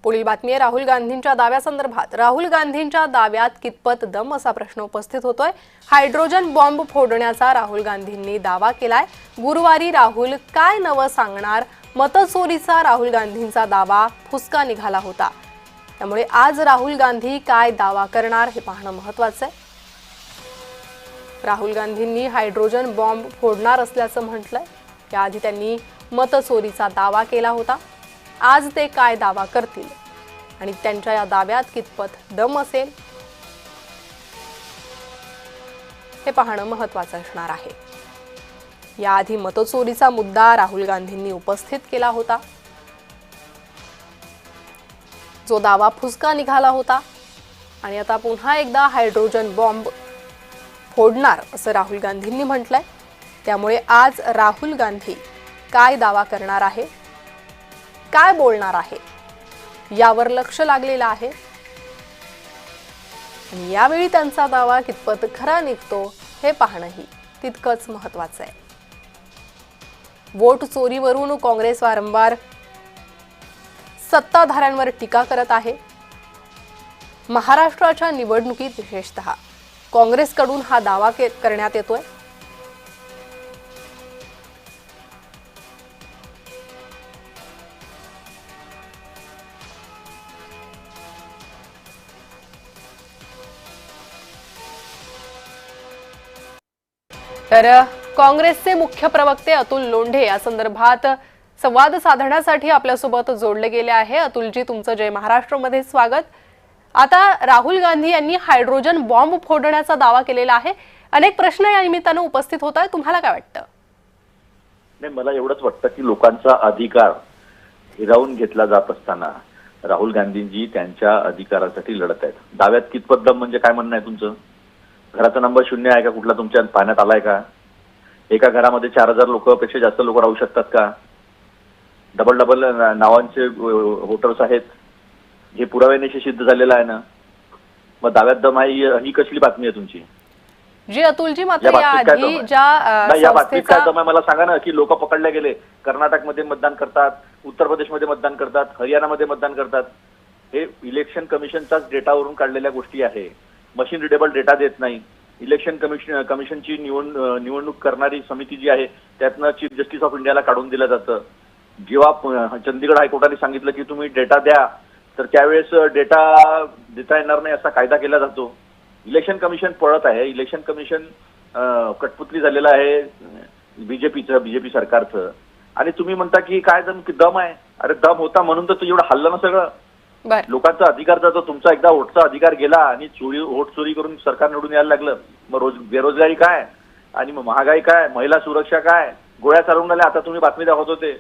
पुढील बातमी आहे राहुल गांधींच्या दाव्यासंदर्भात। राहुल गांधींच्या दाव्यात कितपत दम असा प्रश्न उपस्थित होतोय। हायड्रोजन बॉम्ब फोडण्याचा राहुल गांधींनी दावा केलाय। गुरुवारी राहुल काय नवं सांगणार? मतचोरीचा राहुल गांधींचा दावा फुसका निघाला होता, त्यामुळे आज राहुल गांधी काय दावा करणार हे पाहणं महत्त्वाचं आहे। राहुल गांधींनी हायड्रोजन बॉम्ब फोडणार असल्याचं म्हटलंय। याआधी त्यांनी मतचोरीचा दावा केला होता। आज ते काय दावा करतील आणि त्यांच्या या दाव्यात कितपत दम असेल हे पाहणं महत्त्वाचं असणार आहे। याआधी मतचोरीचा मुद्दा राहुल गांधींनी उपस्थित केला होता, जो दावा फुसका निघाला होता आणि आता पुन्हा एकदा हायड्रोजन बॉम्ब फोडणार असं राहुल गांधींनी म्हटलंय। त्यामुळे आज राहुल गांधी काय दावा करणार आहे, काय बोलणार आहे यावर लक्ष लागलेलं आहे आणि यावेळी त्यांचा दावा कितपत खरा निघतो हे पाहणंही तितकंच महत्त्वाचं आहे। वोट चोरीवरून काँग्रेस वारंवार सत्ताधाऱ्यांवर टीका करत आहे। महाराष्ट्राच्या निवडणुकीत विशेषतः काँग्रेसकडून हा दावा करण्यात येतोय। तर काँग्रेसचे मुख्य प्रवक्ते अतुल लोंढे या संदर्भात संवाद साधण्यासाठी आपल्यासोबत जोडले गेले आहे। अतुलजी, तुमचं जय महाराष्ट्रमध्ये स्वागत। आता राहुल गांधी यांनी हायड्रोजन बॉम्ब फोडण्याचा दावा केलेला आहे। अनेक प्रश्न या निमित्तानं उपस्थित होत आहेत, तुम्हाला काय वाटतं? नाही, मला एवढंच वाटतं की लोकांचा अधिकार हिरावून घेतला जात असताना राहुल गांधींजी त्यांच्या अधिकारासाठी लढत आहेत। दाव्यात कितपत दम म्हणजे काय म्हणणं आहे तुमचं? घराचा नंबर 0 आहे का कुठला तुमच्या पाहण्यात आलाय का? एका घरामध्ये 4000 लोकांपेक्षा जास्त लोक राहू शकतात का? डबल नावांचे वोटर्स आहेत, हे पुराव्याने सिद्ध झालेलं आहे ना। मग दाव्यात दम आहे ही कसली बातमी आहे तुमची? जी अतुलजी, मात्र याआधी या बातमीत काय दम आहे मला सांगा ना। की लोक पकडले गेले, कर्नाटकमध्ये मतदान करतात, उत्तर प्रदेशमध्ये मतदान करतात, हरियाणामध्ये मतदान करतात। हे इलेक्शन कमिशनच्याच डेटावरून काढलेल्या गोष्टी आहे। मशीन रिडेबल डेटा देत नाही। इलेक्शन कमिशनची निवडणूक करणारी समिती जी आहे त्यातनं चीफ जस्टिस ऑफ इंडियाला काढून दिलं जातं। जेव्हा चंदीगड हायकोर्टाने सांगितलं की तुम्ही डेटा द्या, तर त्यावेळेस डेटा देता येणार नाही असा कायदा केला जातो। इलेक्शन कमिशन पळत आहे। इलेक्शन कमिशन कठपुतली झालेलं आहे बीजेपी सरकारचं। आणि तुम्ही म्हणता की काय दम आहे? अरे दम होता म्हणून तर एवढं हल्लं ना सगळं। लोकांचा अधिकार जातो, तुमचा एकदा वोटचा अधिकार गेला आणि वोट चोरी करून सरकार निवडून यायला लागलं। मग बेरोजगारी काय आणि मग महागाई काय, महिला सुरक्षा काय, गोळ्या चालवून आल्या। आता तुम्ही बातमी दाखवत होते